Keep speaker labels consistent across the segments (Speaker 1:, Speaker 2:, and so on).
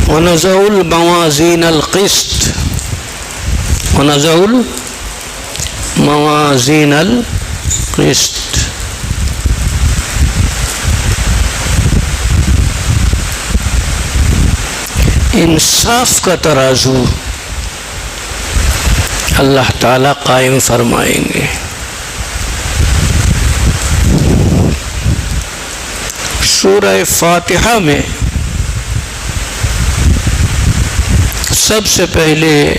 Speaker 1: ونضع الموازین القسط، ونضع الموازین القسط، انصاف کا ترازو اللہ تعالیٰ قائم فرمائیں گے۔ سورہ فاتحہ میں سب سے پہلے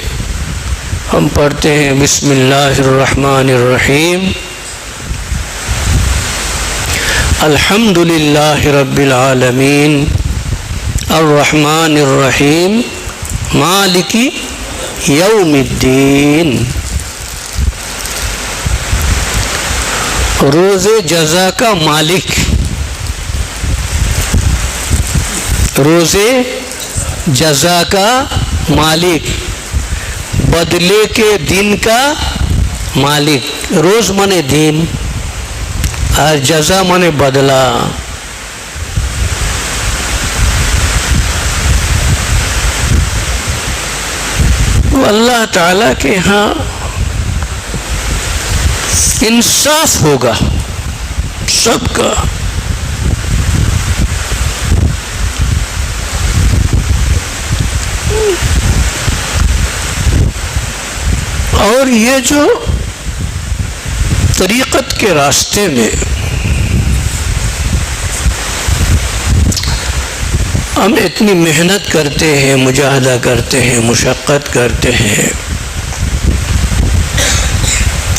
Speaker 1: ہم پڑھتے ہیں بسم اللہ الرحمن الرحیم، الحمد للہ رب العالمین الرحمن الرحیم مالک یوم الدین۔ روز جزا کا مالک، روز جزا کا مالک، بدلے کے دن کا مالک۔ روز مانے دن اور جزا مانے بدلہ۔ اللہ تعالیٰ کے ہاں انصاف ہوگا سب کا۔ اور یہ جو طریقت کے راستے میں ہم اتنی محنت کرتے ہیں، مجاہدہ کرتے ہیں، مشقت کرتے ہیں،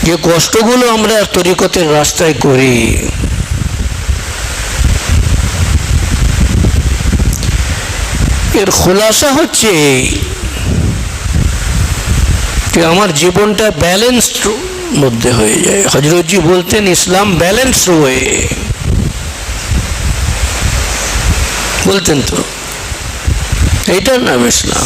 Speaker 1: یہ কষ্টগুলো আমরা তরিকতের রাস্তায় করি। এর খোলাসা হচ্ছে যে আমার জীবনটা ব্যালেন্সড মধ্যে হয়ে যায়। হযরতজি বলতেন ইসলাম ব্যালেন্স ওয়ে, বলতেন তো এইটার নাম ইসলাম।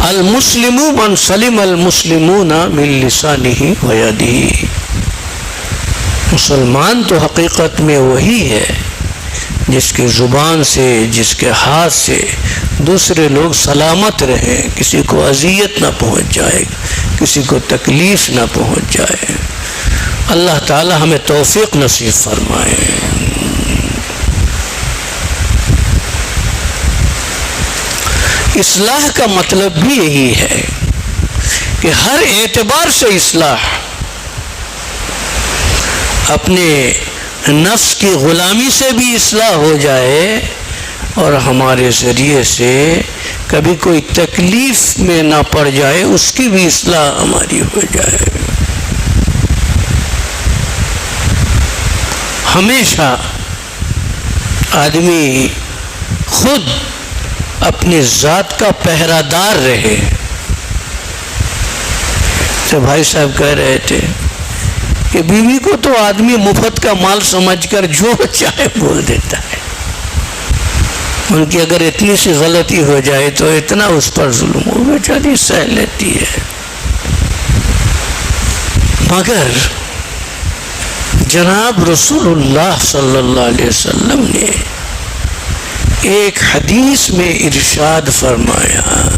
Speaker 1: المسلم من سلم المسلمون من لسانه ويده۔ مسلمان تو حقیقت میں وہی ہے جس کے زبان سے، جس کے ہاتھ سے دوسرے لوگ سلامت رہیں، کسی کو اذیت نہ پہنچ جائے، کسی کو تکلیف نہ پہنچ جائے۔ اللہ تعالی ہمیں توفیق نصیب فرمائے۔ اصلاح کا مطلب بھی یہی ہے کہ ہر اعتبار سے اصلاح، اپنے نفس کی غلامی سے بھی اصلاح ہو جائے اور ہمارے ذریعے سے کبھی کوئی تکلیف میں نہ پڑ جائے، اس کی بھی اصلاح ہماری ہو جائے۔ ہمیشہ آدمی خود اپنی ذات کا پہرہ دار رہے۔ تو بھائی صاحب کہہ رہے تھے کہ بیوی کو تو آدمی مفت کا مال سمجھ کر جو چاہے بول دیتا ہے، ان کی اگر اتنی سی غلطی ہو جائے تو اتنا اس پر ظلم ہو بیچاری سہ لیتی ہے۔ مگر جناب رسول اللہ صلی اللہ علیہ وسلم نے ایک حدیث میں ارشاد فرمایا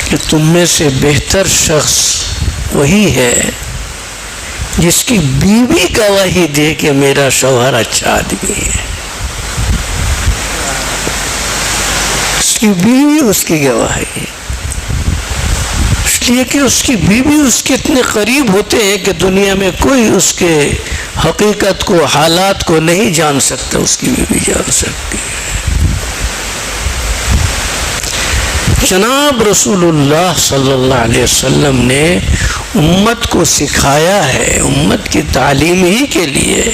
Speaker 1: کہ تم میں سے بہتر شخص وہی ہے جس کی بیوی گواہی دے کہ میرا شوہر اچھا آدمی ہے۔ اس کی بیوی اس کی گواہی، اس لیے کہ اس کی بیوی اس کے اتنے قریب ہوتے ہیں کہ دنیا میں کوئی اس کے حقیقت کو، حالات کو نہیں جان سکتا، اس کی بیوی جان سکتی ہے۔ جناب رسول اللہ صلی اللہ علیہ وسلم نے امت کو سکھایا ہے، امت کی تعلیم ہی کے لیے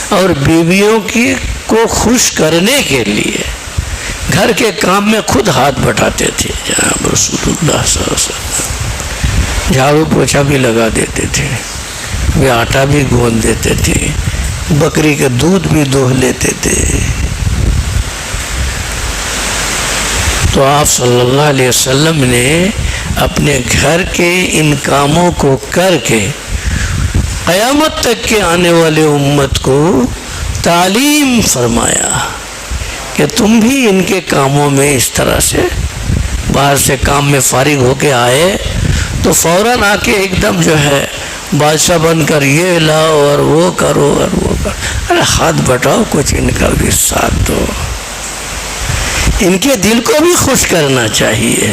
Speaker 1: اور بیویوں کو خوش کرنے کے لیے گھر کے کام میں خود ہاتھ بٹھاتے تھے جناب رسول اللہ صلی اللہ علیہ وسلم۔ جھاڑو پوچھا بھی لگا دیتے تھے، وہ آٹا بھی گوندھ دیتے تھے، بکری کے دودھ بھی دوہ لیتے تھے۔ تو آپ صلی اللہ علیہ وسلم نے اپنے گھر کے ان کاموں کو کر کے قیامت تک کے آنے والے امت کو تعلیم فرمایا کہ تم بھی ان کے کاموں میں اس طرح سے باہر سے کام میں فارغ ہو کے آئے تو فوراً آ کے ایک دم جو ہے بادشاہ بن کر یہ لاؤ اور وہ کرو اور وہ کرو. ارے ہاتھ بٹاؤ, کچھ ان کا بھی ساتھ دو, ان کے دل کو بھی خوش کرنا چاہیے.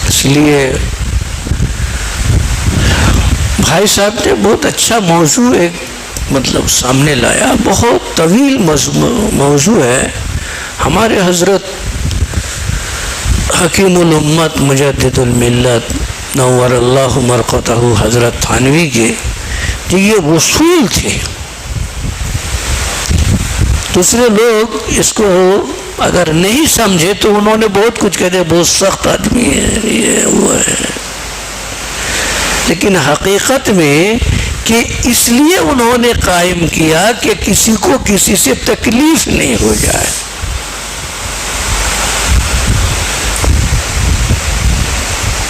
Speaker 1: اس لیے بھائی صاحب نے بہت اچھا موضوع ایک مطلب سامنے لایا. بہت طویل موضوع ہے. ہمارے حضرت حکیم الامت مجدد الملت نور اللہ مرقتہ حضرت تھانوی کے یہ اصول تھے. دوسرے لوگ اس کو اگر نہیں سمجھے تو انہوں نے بہت کچھ کہتے, بہت سخت آدمی ہے, یہ وہ ہے. لیکن حقیقت میں کہ اس لیے انہوں نے قائم کیا کہ کسی کو کسی سے تکلیف نہیں ہو جائے.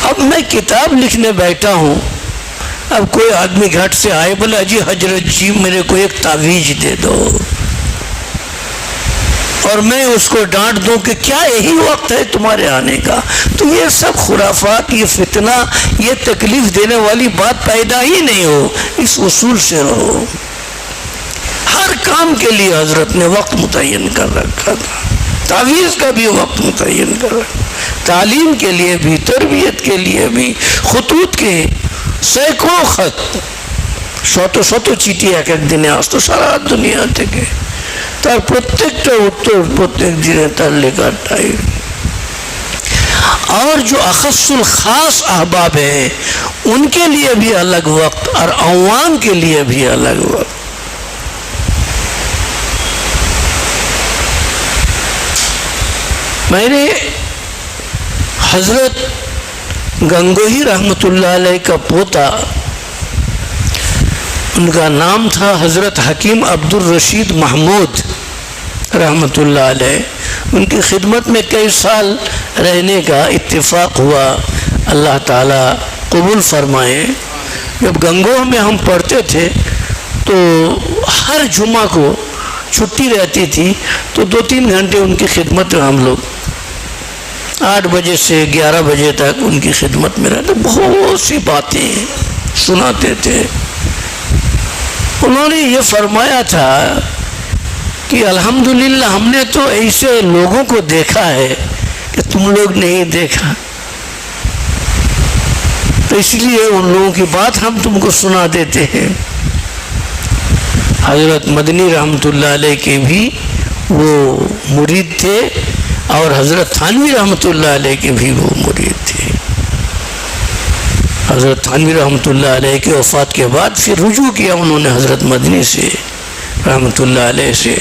Speaker 1: اب میں کتاب لکھنے بیٹھا ہوں, اب کوئی آدمی گھٹ سے آئے, بولا جی حضرت جی میرے کو ایک تعویذ دے دو, اور میں اس کو ڈانٹ دوں کہ کیا یہی وقت ہے تمہارے آنے کا, تو یہ سب خرافات, یہ فتنہ, یہ تکلیف دینے والی بات پیدا ہی نہیں ہو. اس اصول سے رہو. ہر کام کے لیے حضرت نے وقت متعین کر رکھا تھا, تعویذ کا بھی وقت متعین کر رکھا, تعلیم کے لیے بھی, تربیت کے لیے بھی. خطوط کے سینکڑوں خط, শত চিঠি এক এক দিনে আসতো সারা দুনিয়া থেকে, তার প্রত্যেকটা উত্তর প্রত্যেক দিনে তার লেখার টাইম. اور جو اخص الخاص احباب ہیں ان کے لیے بھی الگ وقت اور عوام کے لیے بھی الگ وقت. میں نے حضرت گنگوہی رحمۃ اللہ علیہ کا پوتا, ان کا نام تھا حضرت حکیم عبد الرشید محمود رحمۃ اللہ علیہ. ان کی خدمت میں کئی سال رہنے کا اتفاق ہوا, اللہ تعالیٰ قبول فرمائے. جب گنگوہ میں ہم پڑھتے تھے تو ہر جمعہ کو چھٹی رہتی تھی تو 2-3 گھنٹے ان کی خدمت میں ہم لوگ 8 بجے سے 11 بجے تک ان کی خدمت میں رہتے, بہت سی باتیں سناتے تھے. انہوں نے یہ فرمایا تھا کہ الحمدللہ ہم نے تو ایسے لوگوں کو دیکھا ہے کہ تم لوگ نہیں دیکھا, تو اس لیے ان لوگوں کی بات ہم تم کو سنا دیتے ہیں. حضرت مدنی رحمۃ اللہ علیہ کے بھی وہ مرید تھے, اور حضرت تھانوی رحمۃ اللہ علیہ کے بھی وہ مرید تھے. حضرت تھانوی رحمۃ اللہ علیہ کے وفات کے بعد پھر رجوع کیا انہوں نے حضرت مدنی سے رحمۃ اللہ علیہ سے,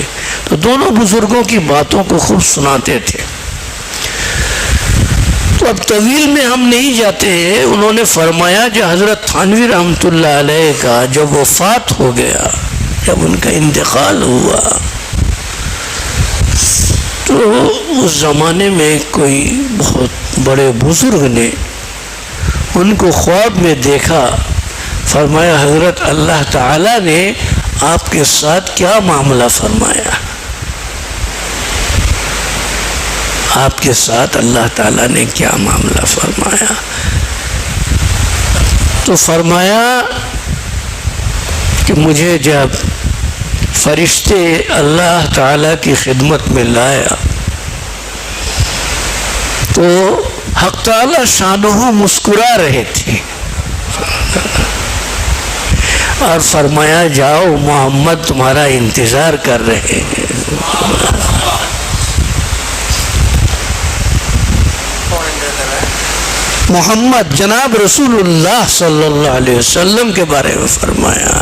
Speaker 1: تو دونوں بزرگوں کی باتوں کو خوب سناتے تھے. تو اب طویل میں ہم نہیں جاتے ہیں. انہوں نے فرمایا جو حضرت تھانوی رحمۃ اللہ علیہ کا جب وفات ہو گیا, جب ان کا انتقال ہوا, تو اس زمانے میں کوئی بہت بڑے بزرگ نے ان کو خواب میں دیکھا. فرمایا حضرت اللہ تعالیٰ نے آپ کے ساتھ کیا معاملہ فرمایا, آپ کے ساتھ اللہ تعالیٰ نے کیا معاملہ فرمایا. تو فرمایا کہ مجھے جب فرشتے اللہ تعالیٰ کی خدمت میں لایا تو حق تعالیٰ شانہ مسکرا رہے تھے, اور فرمایا جاؤ محمد تمہارا انتظار کر رہے ہیں. محمد جناب رسول اللہ صلی اللہ علیہ وسلم کے بارے میں فرمایا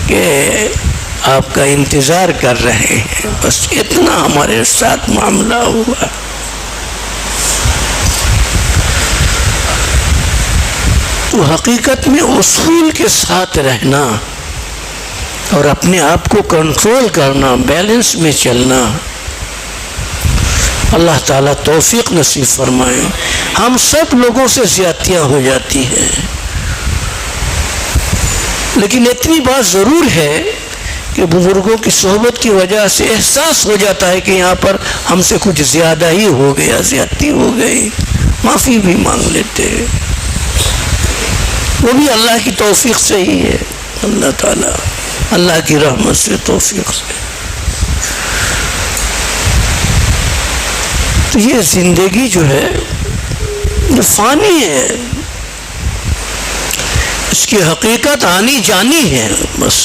Speaker 1: کہ آپ کا انتظار کر رہے ہیں. بس اتنا ہمارے ساتھ معاملہ ہوا. تو حقیقت میں اصول کے ساتھ رہنا اور اپنے آپ کو کنٹرول کرنا, بیلنس میں چلنا, اللہ تعالیٰ توفیق نصیب فرمائے. ہم سب لوگوں سے زیادتیاں ہو جاتی ہیں، لیکن اتنی بات ضرور ہے کہ بزرگوں کی صحبت کی وجہ سے احساس ہو جاتا ہے کہ یہاں پر ہم سے کچھ زیادہ ہی ہو گیا، زیادتی ہو گئی، معافی بھی مانگ لیتے ہیں. وہ بھی اللہ کی توفیق سے ہی ہے، اللہ تعالیٰ اللہ کی رحمت سے، توفیق سے. تو یہ زندگی جو ہے یہ فانی ہے، اس کی حقیقت آنی جانی ہے بس.